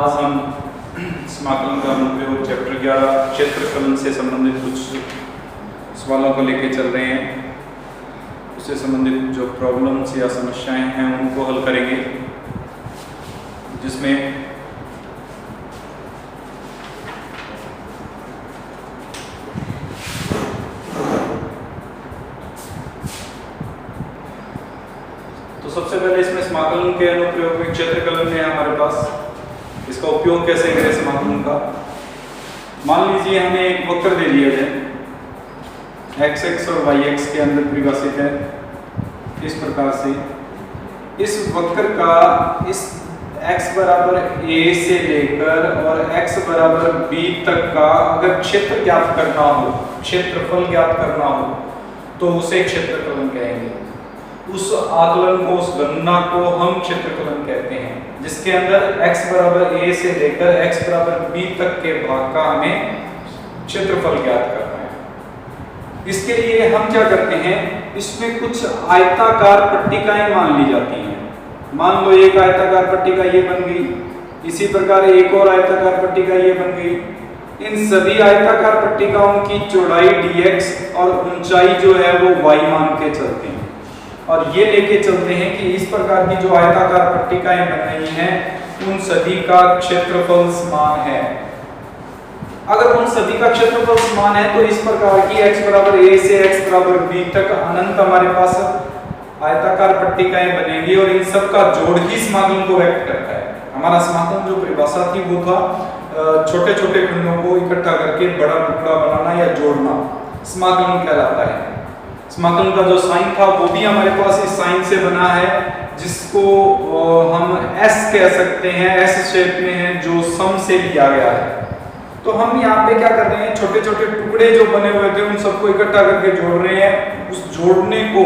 आज हम समाकलन का अनुप्रयोग चैप्टर 11 क्षेत्रफलन से संबंधित कुछ सवालों को लेकर चल रहे हैं। उससे संबंधित जो प्रॉब्लम्स या समस्याएं हैं उनको हल करेंगे, जिसमें तो सबसे पहले इसमें समाकलन के अनुप्रयोग में क्षेत्रफलन है हमारे पास। इसका उपयोग कैसे करें समाकलन का। मान लीजिए हमें एक वक्र दे दिया जाए, एक्स एक्स और वाई एक्स के अंदर परिभाषित है इस प्रकार से। इस वक्र का इस x बराबर a से लेकर और x बराबर b तक का अगर क्षेत्र ज्ञात करना हो, क्षेत्रफल ज्ञात करना हो, तो उसे क्षेत्रफलन कहेंगे। उस आकलन को, उस गणना को हम क्षेत्रफलन कहते हैं, जिसके अंदर x बराबर a से लेकर x बराबर b तक के भाग का हमें क्षेत्रफल ज्ञात करना है। इसके लिए हम क्या करते हैं, इसमें कुछ आयताकार पट्टिकाएं मान ली जाती हैं। मान लो एक आयताकार पट्टिका ये बन गई, इसी प्रकार एक और आयताकार पट्टिका ये बन गई। इन सभी आयताकार पट्टिकाओं की चौड़ाई dx और ऊंचाई जो है वो y मान के चलते हैं, और ये लेके चलते हैं कि इस प्रकार की जो आयताकार पट्टिकाएं बन रही हैं उन सभी का क्षेत्रफल समान है। अगर उन सभी का क्षेत्रफल समान है तो इस प्रकार की x बराबर a से x बराबर b तक अनंत हमारे पास आयताकार पट्टिकाएं बनेंगी, और इन सब का जोड़ ही समाकलन को व्यक्त करता है। हमारा समाकलन जो परिभाषा थी वो था छोटे छोटे खंडों को इकट्ठा करके बड़ा टुकड़ा बनाना या जोड़ना, समाकलन कहलाता है। समाकलन का जो साइन था वो भी हमारे पास इस साइन से बना है, जिसको हम S कह सकते हैं, S शेप में है, जो सम से लिया गया है। तो हम यहाँ पे क्या कर रहे हैं, छोटे छोटे टुकड़े जो बने हुए थे उन सबको इकट्ठा करके जोड़ रहे हैं। उस जोड़ने को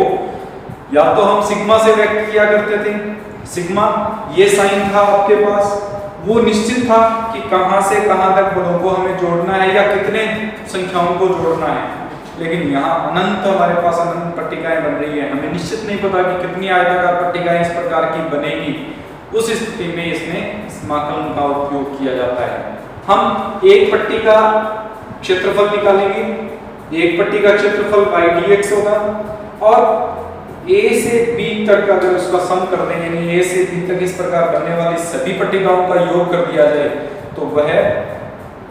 या तो हम सिग्मा से व्यक्त किया करते थे। सिग्मा ये साइन था आपके पास, वो निश्चित था कि कहां से कहां तक पदों को हमें जोड़ना है या कितने संख्याओं को जोड़ना है। लेकिन यहाँ अनंत हमारे पास अनंत पट्टिकाएं बन रही है, हमें निश्चित नहीं पता कि कितनी आयताकार पट्टिकाएं इस प्रकार की बनेगी। उस स्थिति में इसमें समाकलन का उपयोग किया जाता है। हम एक पट्टी का क्षेत्रफल निकालेंगे, एक पट्टी का क्षेत्रफल y dx होगा, और a से b तक अगर उसका सम कर दें, यानी a से b तक इस प्रकार बनने वाली सभी पट्टिकाओं का योग कर दिया जाए, तो वह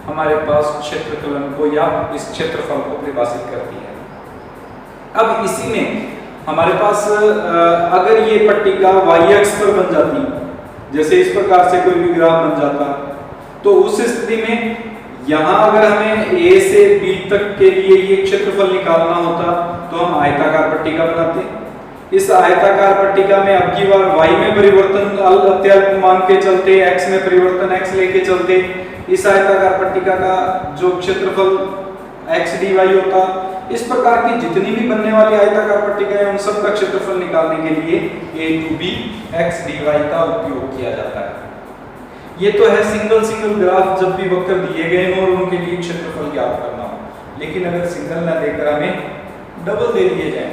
हमारे पास क्षेत्रफलन को या इस क्षेत्रफल को परिभाषित करती है। अब इसी में हमारे पास अगर ये पट्टिका y अक्ष पर बन जाती, जैसे इस प्रकार से कोई भी ग्राफ बन जाता, तो उस स्थिति में यहाँ अगर हमें a से b तक के लिए ये क्षेत्रफल निकालना होता तो हम आयताकार पट्टिका बनाते। इस आयताकार पट्टिका में अब की बार y में परिवर्तन अत्यल्प मान के चलते, x में परिवर्तन x लेके चलते, इस आयताकार पट्टिका का जो क्षेत्रफल x dy होता। इस प्रकार की जितनी भी बनने वाली आयताकार पट्टिका है उन सब का क्षेत्रफल निकालने के लिए a to b x dy का उपयोग किया जाता है। ये तो है सिंगल ग्राफ जब भी वक्र दिए गए हों और उनके लिए क्षेत्रफल ज्ञात करना हो। लेकिन अगर सिंगल ना देकर हमें डबल दे दिए जाए,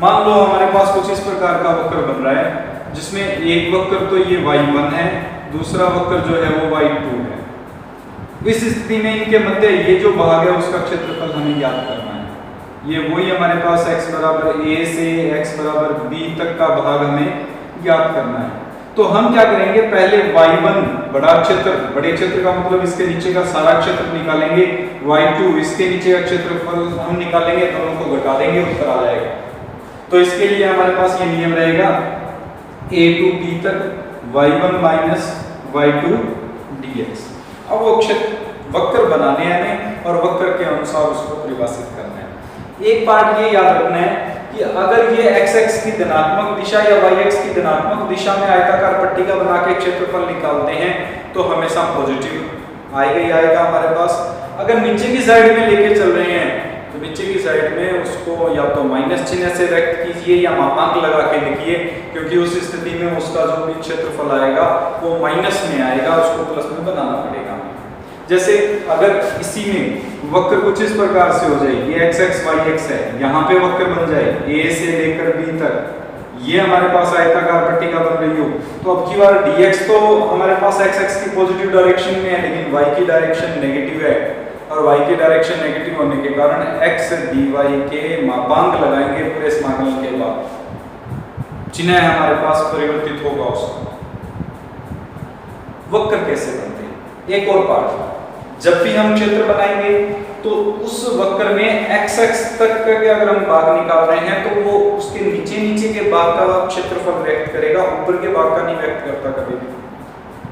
मान लो हमारे पास कुछ इस प्रकार का वक्र बन रहा है, जिसमें एक वक्र तो ये y1 है, दूसरा वक्र जो है वो y2 है। इस स्थिति में इनके मध्य ये जो भाग है उसका क्षेत्रफल हमें ज्ञात करना है। ये वही हमारे पास x बराबर a से x बराबर b तक का भाग हमें ज्ञात करना है। तो हम क्या करेंगे, पहले y1 बड़ा क्षेत्र, बड़े क्षेत्र का मतलब इसके नीचे का सारा क्षेत्र निकालेंगे, y2 इसके नीचे का क्षेत्रफल हम निकालेंगे, दोनों को घटा देंगे, उत्तर आ जाएगा। तो इसके लिए हमारे पास ये नियम रहेगा a to b तक y1 माइनस y2 dx। अब वो वक्र बनाने हैं और वक्र के अनुसार उसको परिभाषित करना है। एक बात ये याद रखना है कि अगर ये x की धनात्मक दिशा या y की धनात्मक दिशा में आयताकार पट्टिका बना के क्षेत्रफल निकालते हैं तो हमेशा पॉजिटिव आएगा ही आएगा हमारे पास। अगर नीचे की साइड में लेके चल रहे हैं तो नीचे की साइड में उसको या तो माइनस चिन्ह से व्यक्त कीजिए या मापांक लगा के लिखिए, क्योंकि उस स्थिति में उसका जो भी क्षेत्रफल आएगा वो माइनस में आएगा, उसको प्लस में बनाना पड़ेगा। जैसे अगर इसी में वक्र कुछ इस प्रकार से हो जाए, ये x x y x है, यहाँ पे वक्र बन जाए a से लेकर b तक, ये हमारे पास आयताकार पट्टिका बन रही हो, तो अब की बार dx तो हमारे पास x एक्स की पॉजिटिव डायरेक्शन में है, लेकिन y की डायरेक्शन नेगेटिव है, और y की डायरेक्शन नेगेटिव होने के कारण x dy के मापांक लगाएंगे पूरे समाकलन के बाद, चिन्ह हमारे पास परिवर्तित होगा उसका। वक्र कैसे बनते हैं? एक और पार्ट, जब भी हम क्षेत्र बनाएंगे तो उस वक्र में x एक्स तक के अगर हम भाग निकाल रहे हैं तो वो उसके नीचे के भाग का क्षेत्रफल व्यक्त करेगा, ऊपर के भाग का नहीं व्यक्त करता कभी भी।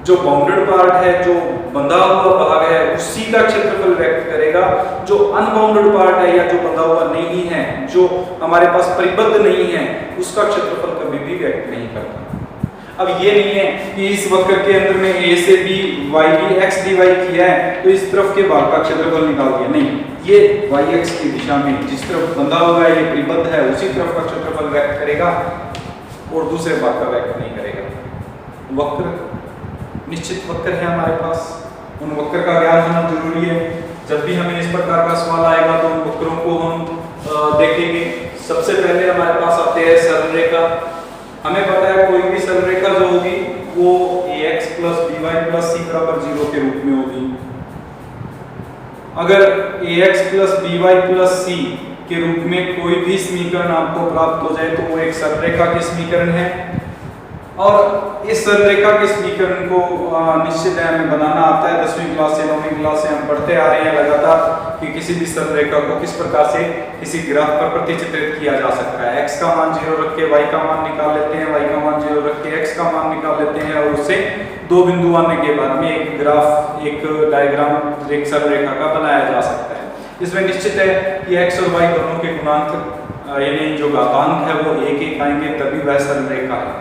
जो बाउंडेड पार्ट है, जो बंधा हुआ भाग है, उसी का क्षेत्रफल व्यक्त करेगा। जो अनबाउंडेड पार्ट है या जो बंधा हुआ नहीं है, जो हमारे पास परिबद्ध नहीं है, उसका क्षेत्रफल कभी भी व्यक्त नहीं करता। अब ये नहीं है कि इस वक्र के अंदर में a से b y x dy किया है तो इस तरफ के भाग का क्षेत्रफल निकाल दिया, नहीं, ये y x की दिशा में जिस तरफ बंधा हुआ है, ये परिबद्ध है, उसी तरफ का क्षेत्रफल व्यक्त करेगा और दूसरे भाग का व्यक्त नहीं करेगा। वक्र, निश्चित वक्र है हमारे पास, उन वक्र का ज्ञान होना जरूरी है। जब भी हमें इस प्रकार का सवाल आएगा तो उन वक्रों को हम देखेंगे। सबसे पहले हमारे पास आते हैं सरल रेखा। हमें पता है कोई भी सरल रेखा जो होगी वो ax plus by plus c बराबर 0 के रूप में होगी। अगर ax plus by plus c के रूप में कोई भी समीकरण आपको प्राप्त हो जाए तो वो एक सरल रेखा की समीकरण है, और इस सरल रेखा के समीकरण को निश्चित है हमें बनाना आता है। 10वीं क्लास से 9वीं क्लास से हम पढ़ते आ रहे हैं लगातार कि किसी भी सरल रेखा को किस प्रकार से किसी ग्राफ पर प्रतिचित्रित किया जा सकता है। x का मान 0 रख के y का मान निकाल लेते हैं, y का मान 0 रख के x का मान निकाल लेते हैं, और उससे दो बिंदु आने के बाद में एक ग्राफ, एक डायग्राम एक सरल रेखा का बनाया जा सकता है। इसमें निश्चित है कि x और y दोनों के गुणांक यानी जो घातांक है वो एक एक आएंगे, तभी वह सरल रेखा है।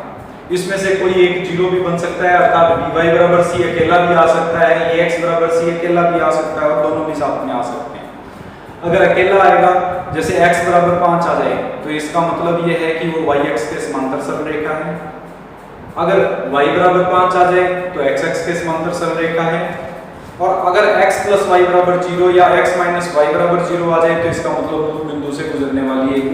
इसमें से कोई एक जीरो भी बन सकता है, अर्थात by बराबर c अकेला भी आ सकता है, ax बराबर c अकेला भी आ सकता है, और दोनों भी साथ में आ सकते हैं। अगर अकेला आएगा, जैसे x बराबर 5 आ जाए, तो इसका मतलब यह है कि वो y x के समांतर सरल रेखा है। अगर y बराबर 5 आ जाए तो x x के समांतर सरल रेखा है, और अगर x प्लस y बराबर 0 या x माइनस y बराबर 0 आ जाए तो इसका मतलब उस बिंदु से गुजरने वाली एक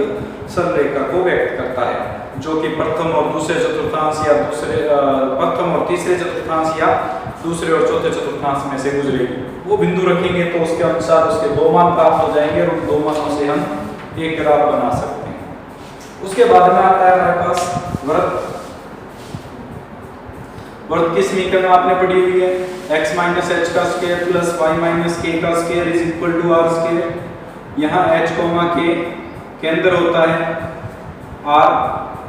सरल रेखा को व्यक्त करता है, जो कि प्रथम और दूसरे चतुर्थांश या प्रथम और तीसरे चतुर्थांश या दूसरे और चौथे चतुर्थांश में से गुजरेगी। वो बिंदु रखेंगे तो उसके अनुसार उसके दो मान प्राप्त हो जाएंगे, और उन दो मानों से हम एक ग्राफ बना सकते हैं। उसके बाद में आता है हमारे पास वृत्त। वृत्त की समीकरण आपने पढ़ी हुई है, x माइनस एच का square plus y minus k का square is equal to r square. यहाँ h कोमा k केंद्र होता है, r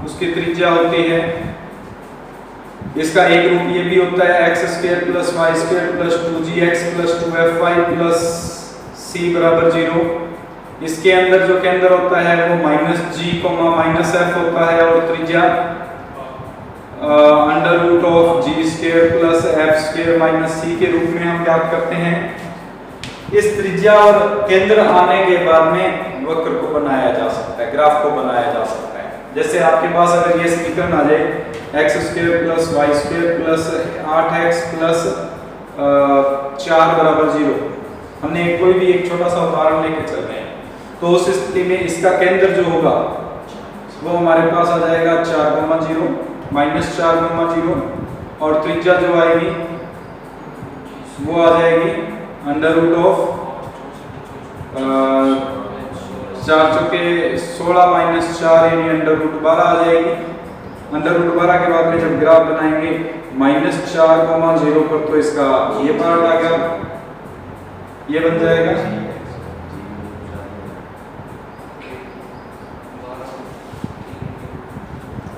उसकी त्रिज्या होती है। इसका एक रूप ये भी होता है x square plus y square plus 2gx plus 2fy plus c बराबर 0। इसके अंदर जो केंद्र होता है वो minus g comma minus f होता है, और त्रिज्या under root of g square plus f square minus c के रूप में हम ज्ञात करते हैं। इस त्रिज्या और केंद्र आने के बाद में वक्र को बनाया जा सकता है, ग्राफ को बनाया जा सकता है। जैसे आपके पास अगर ये समीकरण आ जाए x square plus y square plus 8x plus 4 बराबर 0, हमने कोई भी एक छोटा सा उदाहरण लेके चल रहे हैं, तो उस स्थिति में इसका केंद्र जो होगा वो हमारे पास आ जाएगा 4,0 माइनस 4,0, और त्रिज्या जो आएगी वो आ जाएगी अंडर रूट ऑफ 4 चौके 16 माइनस 4 यानी अंडर रूट 12 आ जाएगी। अंडर रूट 12 के बाद में जब ग्राफ बनाएंगे माइनस 4,0 पर, तो इसका ये पार्ट आ गया, ये बन जाएगा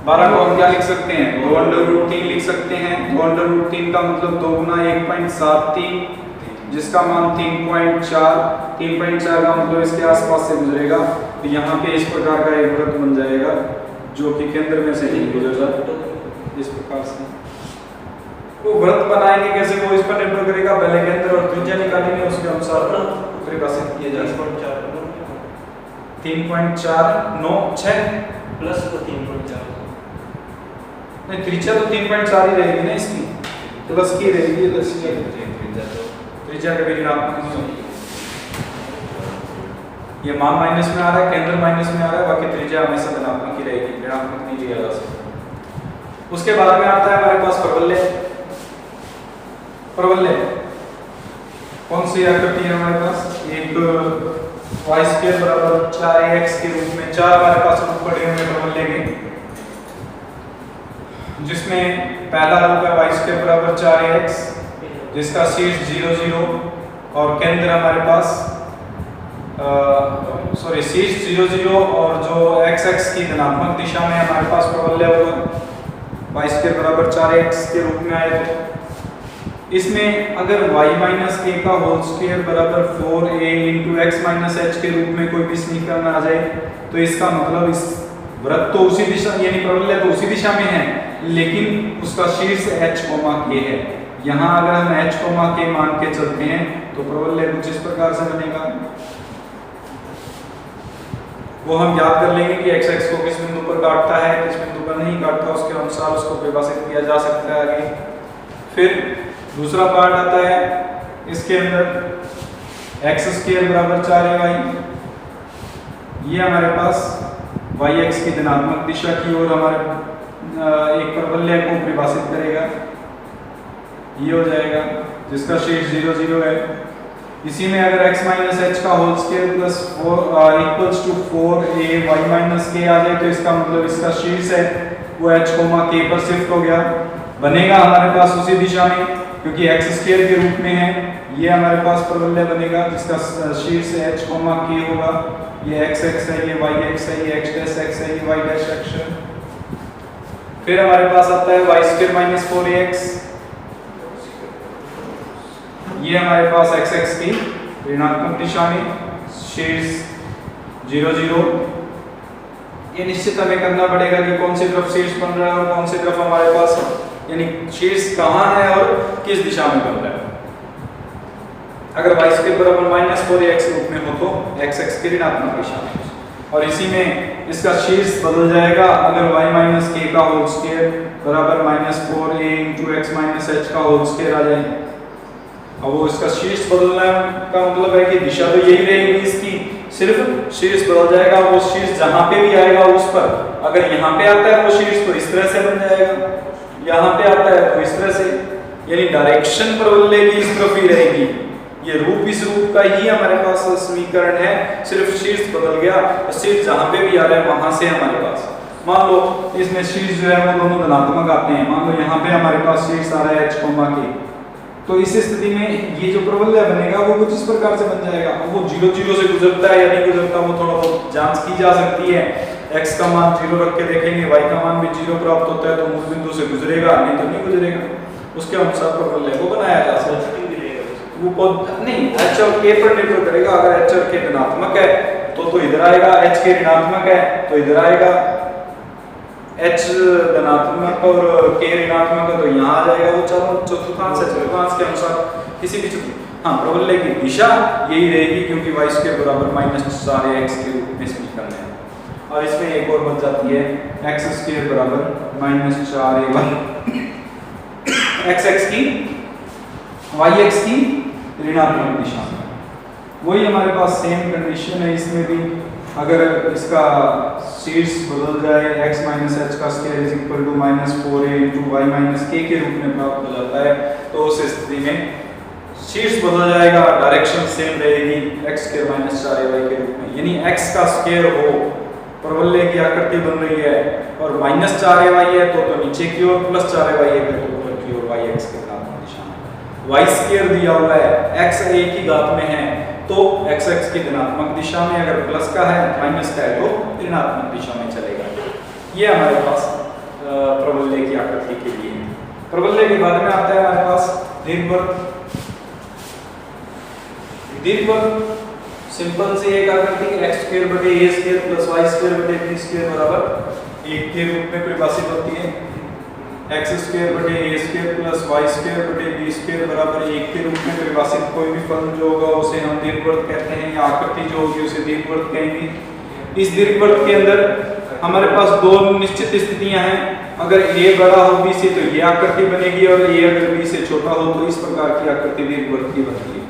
12 को हम क्या लिख सकते हैं, 2 अंडर रूट 3 लिख सकते हैं। 2 अंडर रूट 3 का मतलब 2 गुना 1.73, जिसका मान 3.4 का मतलब इसके आसपास से गुजरेगा, तो यहाँ पे इस प्रकार का एक वृत्त बन जाएगा जो कि केंद्र में से नहीं गुजरता इस प्रकार से। वो वृत्त बनाएंगे कैसे, वो इस पर निर्भर करेगा। पहले केंद्र और त्रिज्या निकालेंगे, उसके अनुसार परिभाषित किया जाएगा। 3.496 प्लस 3.4 नहीं, त्रिज्या तो 3.4 ही रहेगी ना, इसकी प्लस की रहेगी, त्रिज्या का भी ऋणात्मक। ये मान माइनस में आ रहा है, केंद्र माइनस में आ रहा है, बाकी त्रिज्या हमेशा धनात्मक ही रहेगी, ऋणात्मक नहीं लिया जा सकता। उसके बाद में आता है हमारे पास प्रबल्य। प्रबल्य कौन सी आकृति है हमारे पास? एक y स्क्वायर बराबर 4ax के रूप में 4 हमारे पास रूप पड़े हुए प्रबल्य के, जिसमें पहला रूप है y स्क्वायर बराबर 4ax, जिसका शीर्ष 0 0 और केंद्र हमारे पास शीर्ष 0 0 और जो x x की धनात्मक दिशा में हमारे पास प्रबल्य होगा y स्क्वायर बराबर 4ax के रूप में आए। तो इसमें अगर y माइनस a का होल स्क्वायर बराबर 4a into x minus h के रूप में कोई भी समीकरण आ जाए, तो इसका मतलब इस वृत्त तो उसी दिशा यानी प्रबल्य तो उसी दिशा में है, लेकिन उसका शीर्ष h k है। यहाँ अगर हम h k मान के चलते हैं तो प्रबल्य कुछ इस प्रकार से बनेगा। वो हम याद कर लेंगे कि x x को किस बिंदु पर काटता है, किस बिंदु पर नहीं काटता, उसके अनुसार उसको परिभाषित किया जा सकता है आगे। फिर दूसरा पार्ट आता है इसके अंदर x स्क्वायर बराबर 4ay, ये हमारे पास yx की धनात्मक दिशा की ओर हमारे एक प्रबल्य को परिभाषित करेगा, ये हो जाएगा जिसका शीर्ष 0 0 है। इसी में अगर x माइनस h का whole square plus 4 equals to 4a y minus k आ जाए, तो इसका मतलब इसका शीर्ष है वो h k पर शिफ्ट हो गया, बनेगा हमारे पास उसी दिशा में क्योंकि x स्क्वायर के रूप में है। ये हमारे पास प्रबल्य बनेगा जिसका शीर्ष h k होगा, ये x x है, ये y x है, ये x डैश x है, ये y डैश x है। फिर हमारे पास आता है y स्क्वायर माइनस 4ax, ये हमारे पास x x की ऋणात्मक दिशा में शीर्ष 0 0। ये निश्चित हमें करना पड़ेगा कि कौन सी तरफ शीर्ष बन रहा है और कौन सी तरफ हमारे पास यानी शीर्ष कहाँ है और किस दिशा में बन रहा है। अगर y स्क्वायर बराबर माइनस 4ax रूप में हो तो x x की ऋणात्मक दिशा में, और इसी में इसका शीर्ष बदल जाएगा अगर y माइनस k का होल स्क्वायर बराबर minus 4a into x minus h का होल स्क्वायर आ जाए। अब वो इसका शीर्ष बदलने का मतलब है कि दिशा तो यही रहेगी इसकी, सिर्फ शीर्ष बदल जाएगा। वो शीर्ष जहाँ पे भी आएगा उस पर, अगर यहाँ पे आता है वो शीर्ष तो इस तरह से बन जाएगा, यहाँ पे आता है तो इस तरह से, यानी डायरेक्शन प्रबल्य की इस तरफ ही रहेगी। ये रूप इस रूप का ही हमारे पास समीकरण है, सिर्फ शीर्ष बदल गया, शीर्ष जहाँ पे भी आ रहा है वहां से हमारे पास, मान लो इसमें शीर्ष जो है वो दोनों धनात्मक आते हैं, मान लो यहाँ पे हमारे पास शीर्ष आ रहा है h k, तो इस स्थिति में ये जो प्रबल्य बनेगा वो कुछ इस प्रकार से बन जाएगा। वो 0 0 से गुजरता है या नहीं गुजरता वो थोड़ा बहुत जांच की जा सकती है। x का मान 0 रख के देखेंगे, y का मान भी 0 प्राप्त होता है तो मूल बिंदु से गुजरेगा, नहीं तो नहीं गुजरेगा, उसके अनुसार प्रबल्य को बनाया जा सकता है। वो नहीं h और k पर निर्भर करेगा। अगर h और k धनात्मक है तो इधर आएगा, h k ऋणात्मक है तो इधर आएगा, h धनात्मक और k ऋणात्मक है तो यहाँ आ जाएगा। वो चतुर्थांश है, चतुर्थांश के अनुसार किसी भी प्रबल्य की दिशा यही रहेगी क्योंकि y स्क्वायर बराबर माइनस 4ax के रूप में समीकरण है। और इसमें एक और बच जाती है x स्क्वायर बराबर माइनस 4ay, x की y x की ऋणात्मक दिशा में। वही हमारे पास सेम कंडीशन है इसमें भी, अगर इसका शीर्ष बदल जाए x माइनस h का square is equal to minus 4a into y minus k के रूप में प्राप्त हो जाता है, तो उस स्थिति में शीर्ष बदल जाएगा, डायरेक्शन सेम रहेगी x स्क्वायर माइनस 4ay के रूप में। यानी x का स्क्वायर हो, प्रबल्य की आकृति बन रही है और माइनस 4ay है तो नीचे की ओर, प्लस 4ay है तो ऊपर की ओर y x के धनात्मक दिशा में। y स्क्वायर दिया हुआ है, x a की घात में है तो x x की धनात्मक दिशा में, अगर प्लस का है माइनस का है तो ऋणात्मक दिशा में चलेगा। ये हमारे पास प्रबल्य की आकृति के लिए है। प्रबल्य के बाद में आता है हमारे पास दीर्घवृत्त। दीर्घवृत्त सिंपल सी एक आकृति x स्क्वायर बटे a square plus y square बटे b स्क्वायर बराबर 1 के रूप में परिभाषित होती है। x स्क्वायर बटे a square plus y square बटे b स्क्वायर बराबर 1 के रूप में परिभाषित कोई भी फलन जो होगा उसे हम दीर्घवृत्त कहते हैं, या आकृति जो होगी उसे दीर्घवृत्त कहेंगे। इस दीर्घवृत्त के अंदर हमारे पास दो निश्चित स्थितियां हैं, अगर a बड़ा हो b से तो ये आकृति बनेगी और a अगर b से छोटा हो तो इस प्रकार की आकृति दीर्घवृत्त की बनती है।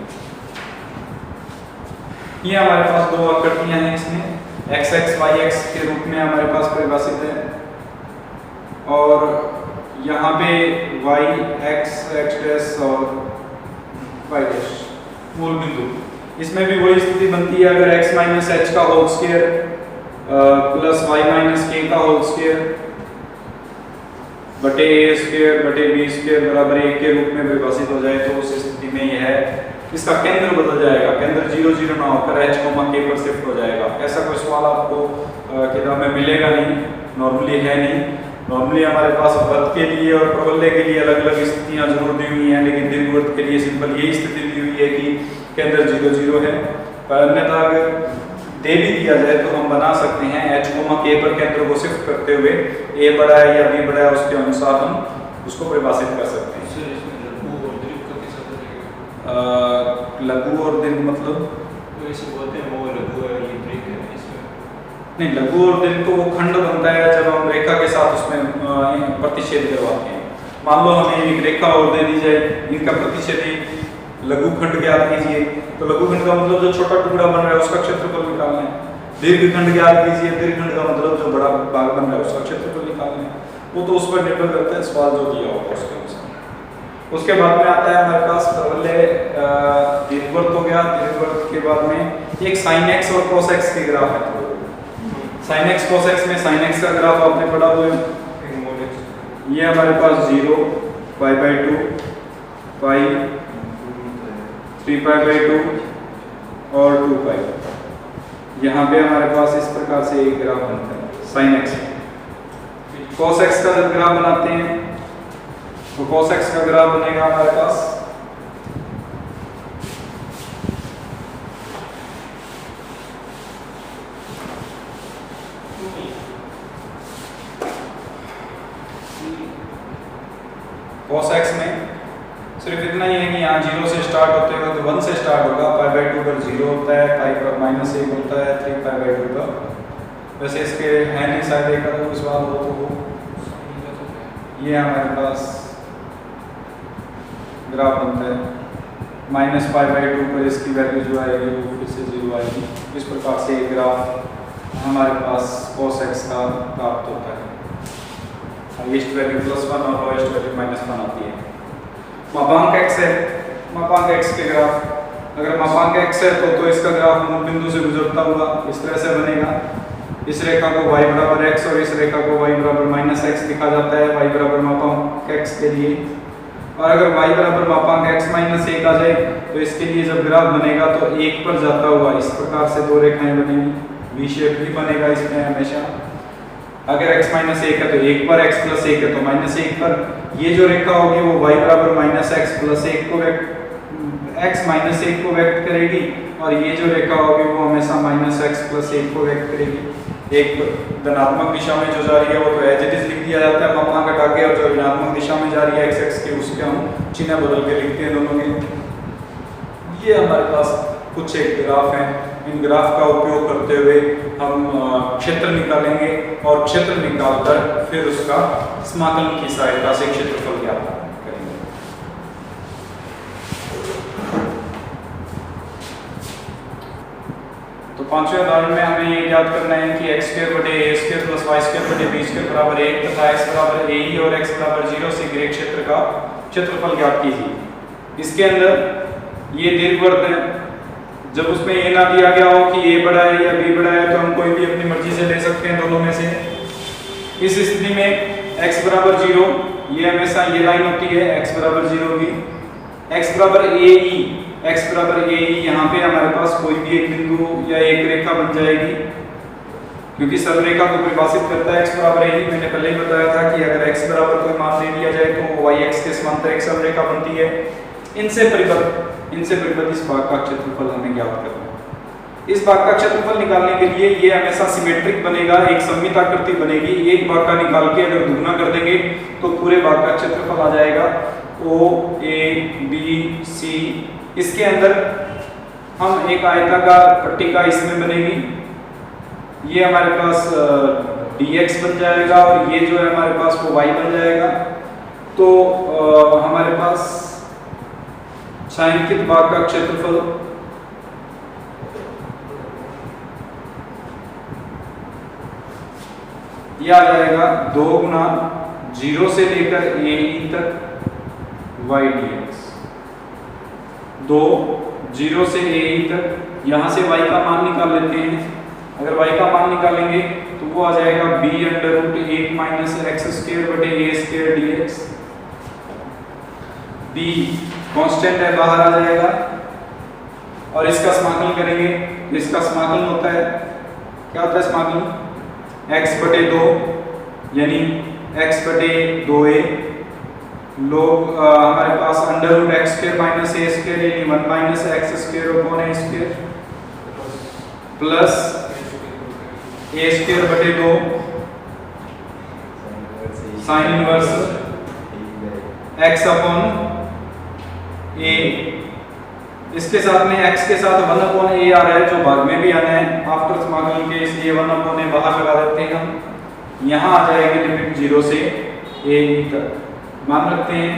ये हमारे पास दो आकृतियां हैं, इसमें एक्स एक्स वाई एक्स के रूप में हमारे पास परिभाषित है, और यहाँ पे वाई एक्स एक्स डैश और वाई डैश मूल बिंदु। इसमें भी वही स्थिति बनती है, अगर x माइनस एच का whole square plus y minus k का होल स्क्वायर बटे ए स्क्वायर बटे बी स्क्वायर बराबर 1 के रूप में परिभाषित हो जाए, तो उस स्थिति में यह है इसका केंद्र बदल जाएगा, केंद्र 0 0 ना होकर h k पर शिफ्ट हो जाएगा। ऐसा कोई सवाल आपको किताब में मिलेगा नहीं, नॉर्मली है नहीं। नॉर्मली हमारे पास वृत्त के लिए और प्रबल्य के लिए अलग अलग स्थितियां जरूर दी हुई हैं, लेकिन दीर्घवृत्त के लिए सिंपल यही स्थिति दी हुई है कि केंद्र 0 0 है। पर अन्यथा अगर दे भी दिया जाए तो हम बना सकते हैं h k पर केंद्र को शिफ्ट करते हुए a बड़ा है या b बड़ा है उसके अनुसार हम उसको परिभाषित कर सकते हैं। लघु और दीर्घ मतलब वैसे बोलते हैं, वो लघु है ये दीर्घ है इसमें। नहीं, लघु और दीर्घ तो वो खंड बनता है जब हम रेखा के साथ उसमें प्रतिच्छेद करवाते हैं। मान लो हमें एक रेखा और दे दी जाए, इनका प्रतिच्छेद लघु खंड ज्ञात कीजिए, तो लघु खंड का मतलब जो छोटा टुकड़ा बन रहा है उसका क्षेत्रफल निकालना है। दीर्घ खंड ज्ञात कीजिए, दीर्घ खंड का मतलब जो बड़ा भाग बन रहा है उसका क्षेत्रफल निकालना है। वो तो उस पर निर्भर करता है, सवाल जो दिया होगा उसके अनुसार। उसके बाद में आता है हमारे पास प्रबल्य दीर्घवृत्त हो गया। दीर्घवृत्त के बाद में एक sin x और cos x के ग्राफ है। sin x cos x में sin x का ग्राफ आपने पढ़ा हुआ है, ये हमारे पास 0 pi by 2 pi 3 pi by 2 और 2 पाई। यहाँ पे हमारे पास इस प्रकार से एक ग्राफ बनता है sin x। cos x का जब ग्राफ बनाते हैं तो cos x का ग्राफ बनेगा हमारे पास cos x में सिर्फ इतना ही है कि यहाँ 0 से स्टार्ट होते हुए तो 1 से स्टार्ट होगा, पाई बाई 2 पर 0 होता है, पाई पर -1 होता है, 3 पाई बाई 2 पर। वैसे इसके है नहीं, शायद एक अगर सवाल हो तो वो ये हमारे पास ग्राफ बनता है -पाई बाई 2 पर इसकी वैल्यू जो आएगी वो फिर से 0 आएगी। इस प्रकार से एक ग्राफ हमारे पास cos x का प्राप्त होता है। हाईएस्ट वैल्यू +1 और लोएस्ट वैल्यू -1 आती है। मापांक x है, मापांक x के ग्राफ, अगर मापांक x है तो इसका ग्राफ मूल बिंदु से गुजरता हुआ इस तरह से बनेगा। इस रेखा को y बराबर x और इस रेखा को y बराबर -x लिखा जाता है, y बराबर मापांक x के लिए। और अगर y बराबर मापांक x -1 आ जाए तो इसके लिए जब ग्राफ बनेगा तो 1 पर जाता हुआ इस प्रकार से दो रेखाएं बनेंगी, वी शेप भी बनेगा इसमें हमेशा। अगर x -1 है तो 1 पर, x +1 है तो -1 पर। ये जो रेखा होगी वो y बराबर -x + 1 को x -1 को व्यक्त करेगी, और ये जो रेखा होगी वो हमेशा -x + 1 को व्यक्त करेगी। एक धनात्मक दिशा में जो जा रही है वो तो एज इट इज लिख दिया जाता है मापांक हटा के, और जो ऋणात्मक दिशा में जा रही है x के उसके हम चिन्ह बदल के लिखते हैं दोनों के। ये हमारे पास कुछ एक ग्राफ हैं, इन ग्राफ का उपयोग करते हुए हम क्षेत्र निकालेंगे और क्षेत्र निकालकर फिर उसका समाकलन की सहायता से क्षेत्रफल ज्ञात करेंगे। तो पांचवें उदाहरण में हमें ये ज्ञात करना है कि x² बटे a² + y² बटे b² बराबर 1 तथा x बराबर a और x बराबर 0 से घिरे क्षेत्र का क्षेत्रफल ज्ञात कीजिए। इसके अंदर ये दीर्घवृत्त है, जब उसमें ये ना दिया गया हो कि a बड़ा है या b बड़ा है तो हम कोई भी अपनी मर्जी से ले सकते हैं दोनों में से। इस स्थिति में x बराबर 0, ये हमेशा ये लाइन होती है x बराबर 0 की, x बराबर ae, x बराबर ae यहाँ पे हमारे पास कोई भी एक बिंदु या एक रेखा बन जाएगी, क्योंकि सरल रेखा को परिभाषित करता है x बराबर ae। मैंने पहले ही बताया था कि अगर x बराबर कोई मान दे दिया जाए तो y x के समांतर एक सरल रेखा बनती है। इनसे परिबद्ध इस भाग का क्षेत्रफल हमें ज्ञात करना है। इस भाग का क्षेत्रफल निकालने के लिए ये हमेशा सिमेट्रिक बनेगा, एक सममित आकृति बनेगी। एक भाग का निकाल के अगर दुगना कर देंगे तो पूरे भाग का क्षेत्रफल आ जाएगा O A B C। इसके अंदर हम एक आयताकार पट्टिका इसमें बनेगी, ये हमारे पास dx बन जाएगा और ये जो है हमारे पास वो y बन जाएगा। तो हमारे पास छायांकित भाग का क्षेत्रफल ये आ जाएगा 2 गुना 0 से लेकर a तक y dx। 2 0 से a तक, यहाँ से y का मान निकाल लेते हैं। अगर y का मान निकालेंगे तो वो आ जाएगा b under root 1 minus x square बटे a square dx। b constant है, बाहर आ जाएगा। और इसका समाकलन करेंगे, इसका समाकलन होता है, क्या होता है समाकलन? x बटे 2 यानी x बटे 2a लोग हमारे पास under root x square minus a square यानी 1 minus x square upon a square plus a square बटे 2 sine inverse x upon a। इसके साथ में x के साथ 1 अपॉन a आ रहा है जो भाग में भी आना है आफ्टर समाकलन के, इसलिए 1 अपॉन a बाहर लगा देते हैं हम। यहाँ आ जाएगी लिमिट 0 से a तक। मान रखते हैं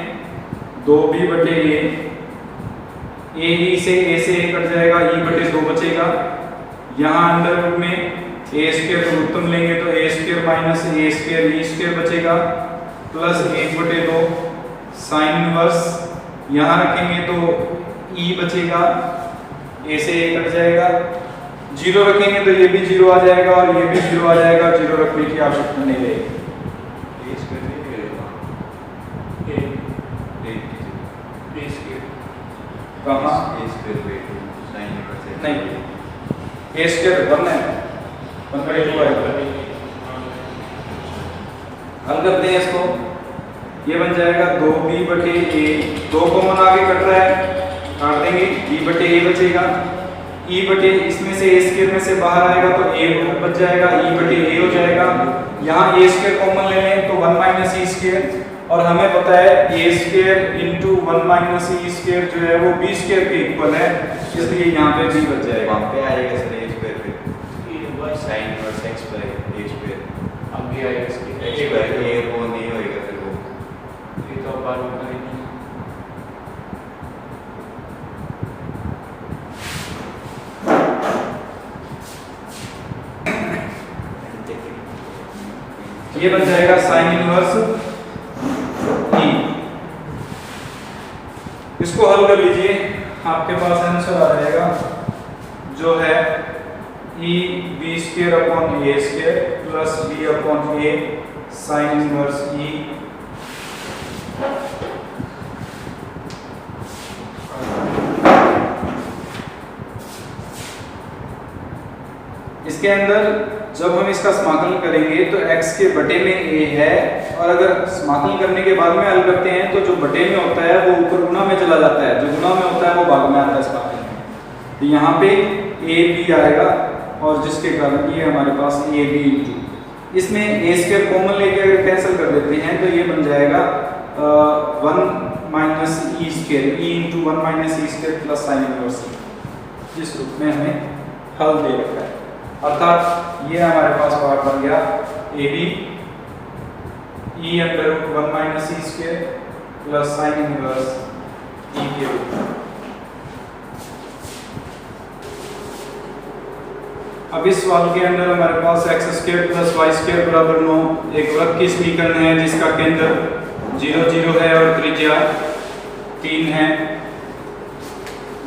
2b बटे a से a कट जाएगा, e बटे 2 बचेगा। यहाँ अंडर रूट में a स्क्वायर को उत्तम लेंगे तो a square minus a square e square बचेगा प्लस 1 बटे 2 साइन इनवर्स। यहाँ रखेंगे तो e बचेगा, a से a कट जाएगा। 0 रखेंगे तो ये भी 0 आ जाएगा और ये भी 0 आ जाएगा, 0 रखने की आवश्यकता नहीं रहेगी। कहाँ? नहीं, a स्क्वायर 1 है, 1 बटे 2 है। हल करते हैं इसको, ये बन जाएगा 2b बटे a, 2 कॉमन आगे कट रहा है, काट देंगे, b बटे a बचेगा। e बटे इसमें से a स्क्वायर में से बाहर आएगा तो a बच जाएगा, e बटे a हो जाएगा। यहाँ a स्क्वायर कॉमन ले लें तो 1 माइनस e स्क्वायर, और हमें पता है a square into 1 minus e square जो है वो b स्क्वायर के इक्वल है, इसलिए यहाँ पे b बच जाएगा। वहाँ पे आएगा सर a स्क्वायर पे sin inverse x by a square. अब भी आएगा इसके x बाय a वो नहीं होएगा फिर वो। ये तो बार में करेंगे। ये बन जाएगा साइन इनवर्स e। इसको हल कर लीजिए, आपके पास आंसर आ जाएगा जो है e b square upon a square plus b upon a sine inverse e। इसके अंदर जब हम इसका समाकलन करेंगे तो x के बटे में a है, और अगर समाकलन करने के बाद में हल करते हैं तो जो बटे में होता है वो ऊपर गुणा में चला जाता है, जो गुणा में होता है वो भाग में आता है समाकलन में। तो यहाँ पे a b आएगा और जिसके कारण ये हमारे पास a b इंटू, इसमें a स्क्वायर कॉमन लेके अगर कैंसिल कर देते हैं तो ये बन जाएगा 1 minus e square, e into 1 minus e square plus sine inverse e, जिस रूप में हमें हल दे रखा है। अर्थात ये हमारे पास पार्ट बन गया a b e under root 1 minus e square plus sine inverse e के रूप में। अब इस सवाल के अंदर हमारे पास x square plus y square बराबर 9 एक वृत्त की समीकरण है जिसका केंद्र 0 0 है और त्रिज्या 3 है।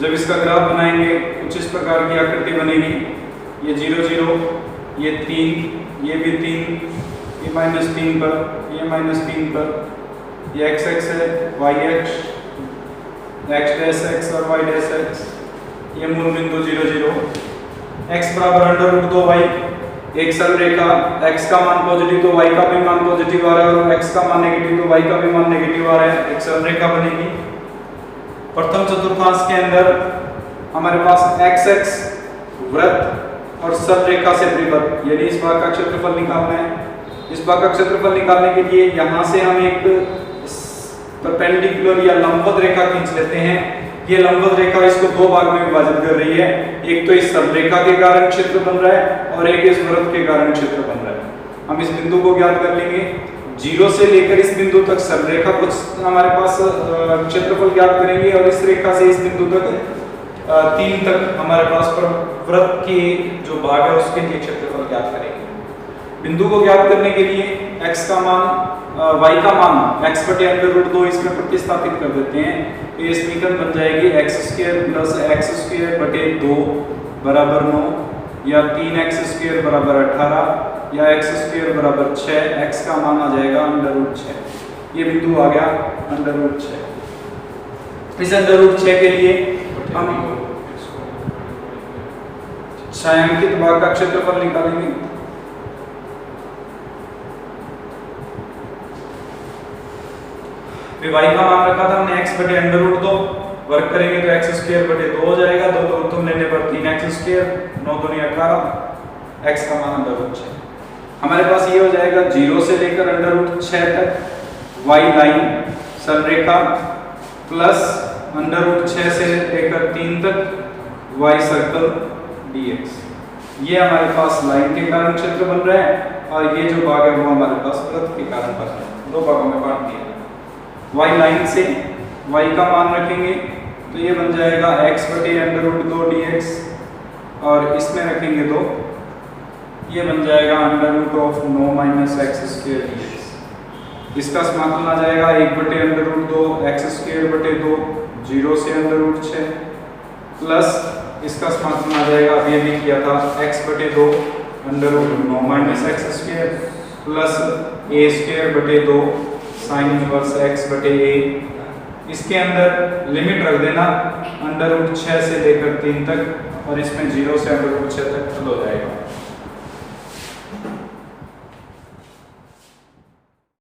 जब इसका ग्राफ बनाएंगे कुछ इस प्रकार की आकृति बनेगी, ये 0 0, ये 3, ये भी 3, ये -3 पर, ये -3 पर, ये x x है, y x, x dash x और y डैश x, ये मूल बिंदु 0 0, x बराबर अंडर रूट 2y, एक सरल रेखा, x का मान पॉजिटिव तो y का भी मान पॉजिटिव आ रहा है, और x का मान नेगेटिव तो y का भी मान नेगेटिव आ रहा है, एक सरल रेखा बनेगी। प्रथम चतुर्थांश के अंदर हमारे पास x x वृत्त और सरल रेखा से परिबद्ध, यानी इस भाग का क्षेत्रफल निकालना है। इस भाग का क्षेत्रफल निकालने के लिए यहाँ से हम एक परपेंडिकुलर या लंबवत रेखा खींच लेते हैं। ये लंबवत रेखा इसको दो भाग में विभाजित कर रही है, एक तो इस सरल रेखा के कारण क्षेत्र बन रहा है और एक इस वृत्त के कारण क्षेत्र बन रहा है। हम इस बिंदु को ज्ञात कर लेंगे, 0 से लेकर इस बिंदु तक सरल रेखा कुछ हमारे पास क्षेत्रफल ज्ञात करेंगे, और इस रेखा से इस बिंदु तक 3 तक हमारे पास पर वृत्त की जो भाग है उसके लिए क्षेत्रफल ज्ञात करेंगे। बिंदु को ज्ञात करने के लिए x का मान y का मान x बटे अंडर रूट 2 इसमें प्रतिस्थापित कर देते हैं, तो ये समीकरण बन जाएगी x square plus x square बटे 2 बराबर 9 या 3x स्क्वायर बराबर 18 या x स्क्वायर बराबर 6, x का मान आ जाएगा अंडर रूट 6। ये बिंदु आ गया अंडर रूट 6। इस अंडर रूट 6 के लिए हम छायांकित भाग का क्षेत्रफल निकालेंगे। y का मान रखा था हमने x बटे अंडर रूट 2, वर्क करेंगे तो x स्क्वायर बटे 2 हो जाएगा, 2 तो तुम लेने पर 3x स्क्वायर, 9 दूनी 18, x का मान अंडर रूट 6। हमारे पास ये हो जाएगा 0 से लेकर अंडर रूट 6 तक y लाइन सरलरेखा प्लस अंडर रूट 6 से लेकर 3 तक y सर्कल dx। ये हमारे पास लाइन के कारण क्षेत्र बन रहा है और ये जो भाग है वो हमारे पास वृत्त के कारण बन रहा है। दो भागों में बांट दिया y लाइन से y का मान रखेंगे तो ये बन जाएगा x बटे अंडर रूट 2 dx और इसमें रखेंगे तो ये बन जाएगा under root of 9 minus x square dx। इसका समाकलन आ जाएगा 1 बटे अंडर रूट 2 एक्स स्क्वायर बटे 2 0 से अंडर रूट 6 प्लस इसका समाकलन आ जाएगा, अब ये भी किया था, x बटे 2 under root 9 minus x square plus a square बटे 2 साइन इनवर्स x बटे a। इसके अंदर लिमिट रख देना अंडर रूट 6 से लेकर 3 तक और इसमें 0 से अंडर रूट 6 तक हल हो जाएगा।